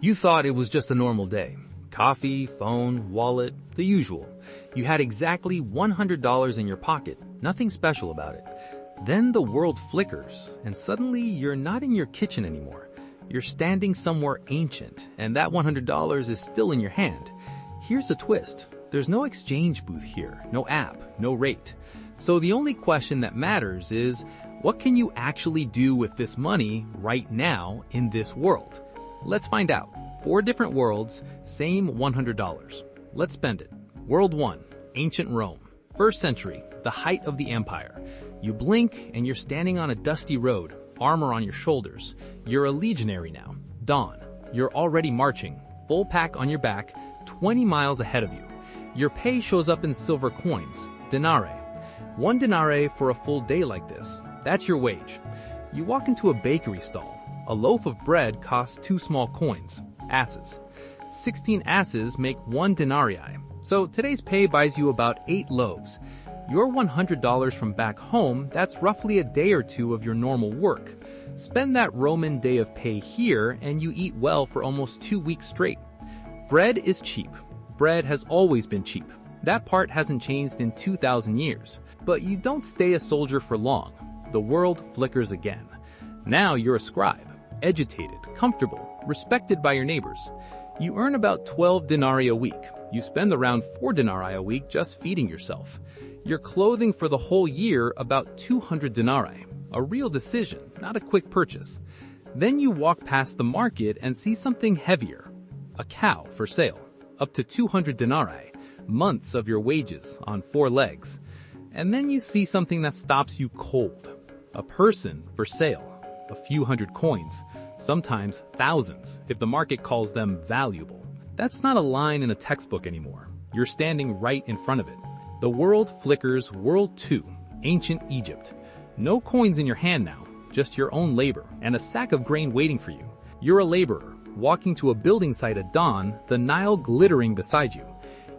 You thought it was just a normal day. Coffee, phone, wallet, the usual. You had exactly $100 in your pocket, nothing special about it. Then the world flickers, and suddenly you're not in your kitchen anymore. You're standing somewhere ancient, and that $100 is still in your hand. Here's a twist. There's no exchange booth here, no app, no rate. So the only question that matters is, what can you actually do with this money right now in this world? Let's find out. 4 different worlds, same $100. Let's spend it. World 1, Ancient Rome. 1st century, the height of the empire. You blink and you're standing on a dusty road, armor on your shoulders. You're a legionary now. Dawn. You're already marching, full pack on your back, 20 miles ahead of you. Your pay shows up in silver coins, denarii. 1 denarii for a full day like this. That's your wage. You walk into a bakery stall. A loaf of bread costs 2 small coins, asses. 16 asses make 1 denarii. So today's pay buys you about 8 loaves. Your $100 from back home, that's roughly a day or 2 of your normal work. Spend that Roman day of pay here and you eat well for almost 2 weeks straight. Bread is cheap. Bread has always been cheap. That part hasn't changed in 2,000 years. But you don't stay a soldier for long. The world flickers again. Now you're a scribe. Educated, comfortable, respected by your neighbors. You earn about 12 denarii a week. You spend around 4 denarii a week just feeding yourself. Your clothing for the whole year about 200 denarii. A real decision, not a quick purchase. Then you walk past the market and see something heavier. A cow for sale. Up to 200 denarii. Months of your wages on 4 legs. And then you see something that stops you cold. A person for sale. A few hundred coins, sometimes thousands, if the market calls them valuable. That's not a line in a textbook anymore. You're standing right in front of it. The world flickers. World 2, Ancient Egypt. No coins in your hand now, just your own labor and a sack of grain waiting for you. You're a laborer, walking to a building site at dawn, the Nile glittering beside you.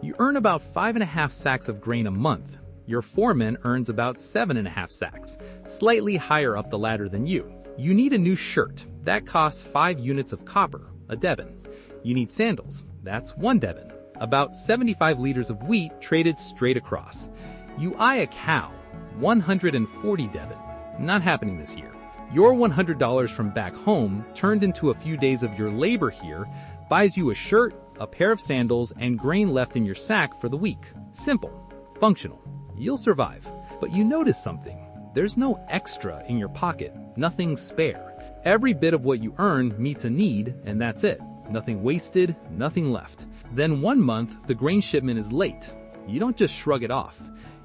You earn about 5.5 sacks of grain a month. Your foreman earns about 7.5 sacks, slightly higher up the ladder than you. You need a new shirt. That costs 5 units of copper, a devon. You need sandals. That's 1 devon. About 75 liters of wheat traded straight across. You eye a cow. 140 devon. Not happening this year. Your $100 from back home, turned into a few days of your labor here, buys you a shirt, a pair of sandals, and grain left in your sack for the week. Simple. Functional. You'll survive. But you notice something. There's no extra in your pocket, nothing spare. Every bit of what you earn meets a need, and that's it. Nothing wasted, nothing left. Then one month, the grain shipment is late. You don't just shrug it off.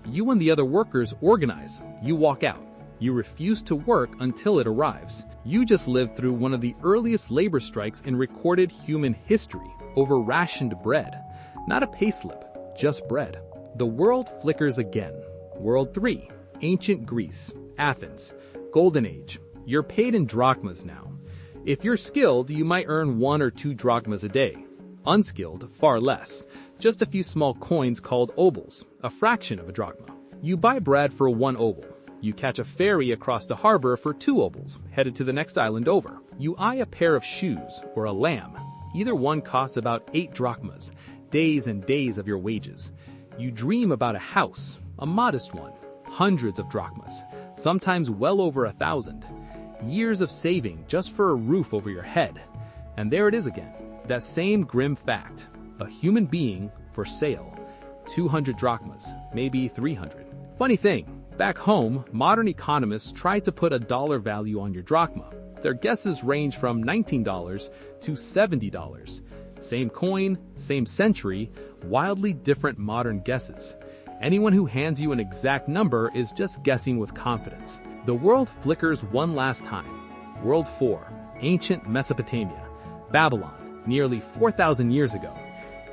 You and the other workers organize. You walk out. You refuse to work until it arrives. You just lived through one of the earliest labor strikes in recorded human history over rationed bread. Not a payslip, just bread. The world flickers again. World 3. Ancient Greece, Athens, Golden Age. You're paid in drachmas now. If you're skilled, you might earn 1 or 2 drachmas a day. Unskilled, far less. Just a few small coins called obols, a fraction of a drachma. You buy bread for 1 obol. You catch a ferry across the harbor for 2 obols, headed to the next island over. You eye a pair of shoes or a lamb. Either one costs about 8 drachmas, days and days of your wages. You dream about a house, a modest one. Hundreds of drachmas, sometimes well over 1,000. Years of saving just for a roof over your head. And there it is again, that same grim fact. A human being for sale. 200 drachmas, maybe 300. Funny thing, back home, modern economists try to put a dollar value on your drachma. Their guesses range from $19 to $70. Same coin, same century, wildly different modern guesses. Anyone who hands you an exact number is just guessing with confidence. The world flickers one last time. World 4, Ancient Mesopotamia, Babylon, nearly 4,000 years ago.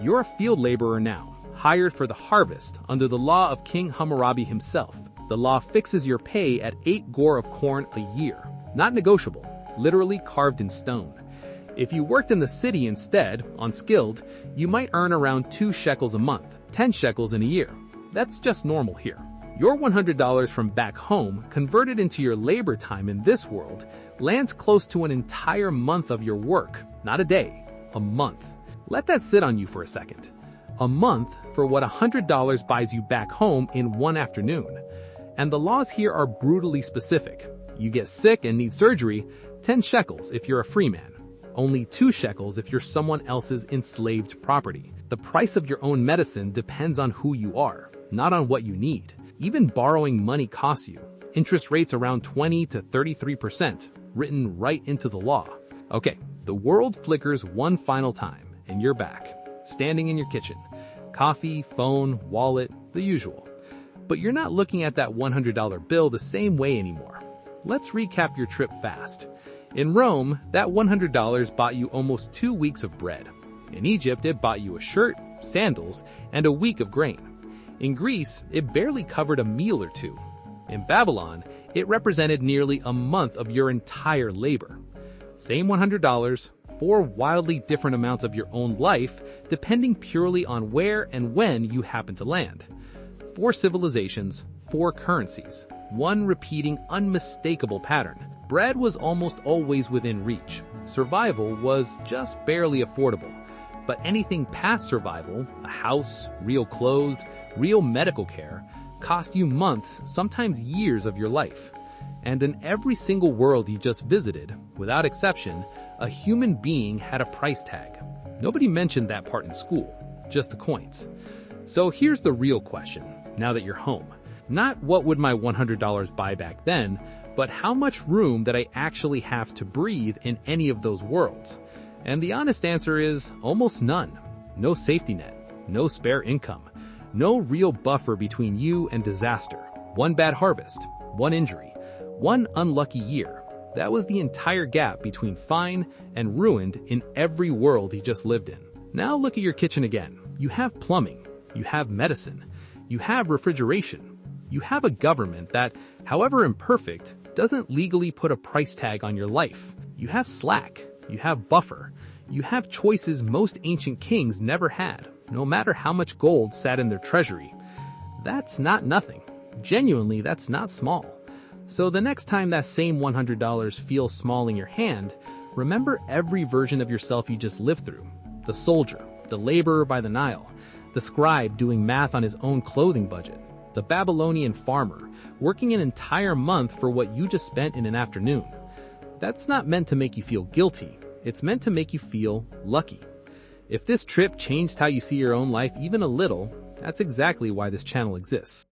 You're a field laborer now, hired for the harvest under the law of King Hammurabi himself. The law fixes your pay at 8 gore of corn a year. Not negotiable, literally carved in stone. If you worked in the city instead, unskilled, you might earn around 2 shekels a month, 10 shekels in a year. That's just normal here. Your $100 from back home, converted into your labor time in this world, lands close to an entire month of your work, not a day. A month. Let that sit on you for a second. A month for what $100 buys you back home in one afternoon. And the laws here are brutally specific. You get sick and need surgery, 10 shekels if you're a free man. Only 2 shekels if you're someone else's enslaved property. The price of your own medicine depends on who you are, not on what you need. Even borrowing money costs you. Interest rates around 20 to 33%, written right into the law. Okay, the world flickers one final time, and you're back, standing in your kitchen. Coffee, phone, wallet, the usual. But you're not looking at that $100 bill the same way anymore. Let's recap your trip fast. In Rome, that $100 bought you almost 2 weeks of bread. In Egypt, it bought you a shirt, sandals, and a week of grain. In Greece, it barely covered a meal or two. In Babylon, it represented nearly a month of your entire labor. Same $100, 4 wildly different amounts of your own life, depending purely on where and when you happen to land. 4 civilizations, 4 currencies, one repeating unmistakable pattern. Bread was almost always within reach. Survival was just barely affordable. But anything past survival, a house, real clothes, real medical care, cost you months, sometimes years of your life. And in every single world you just visited, without exception, a human being had a price tag. Nobody mentioned that part in school, just the coins. So here's the real question, now that you're home. Not what would my $100 buy back then, but how much room did I actually have to breathe in any of those worlds? And the honest answer is almost none. No safety net, no spare income, no real buffer between you and disaster. One bad harvest, one injury, one unlucky year. That was the entire gap between fine and ruined in every world he just lived in. Now look at your kitchen again. You have plumbing, you have medicine, you have refrigeration, you have a government that, however imperfect, doesn't legally put a price tag on your life. You have slack, you have buffer, you have choices most ancient kings never had, no matter how much gold sat in their treasury. That's not nothing. Genuinely, that's not small. So the next time that same $100 feels small in your hand, remember every version of yourself you just lived through. The soldier, the laborer by the Nile, the scribe doing math on his own clothing budget, the Babylonian farmer working an entire month for what you just spent in an afternoon. That's not meant to make you feel guilty. It's meant to make you feel lucky. If this trip changed how you see your own life even a little, that's exactly why this channel exists.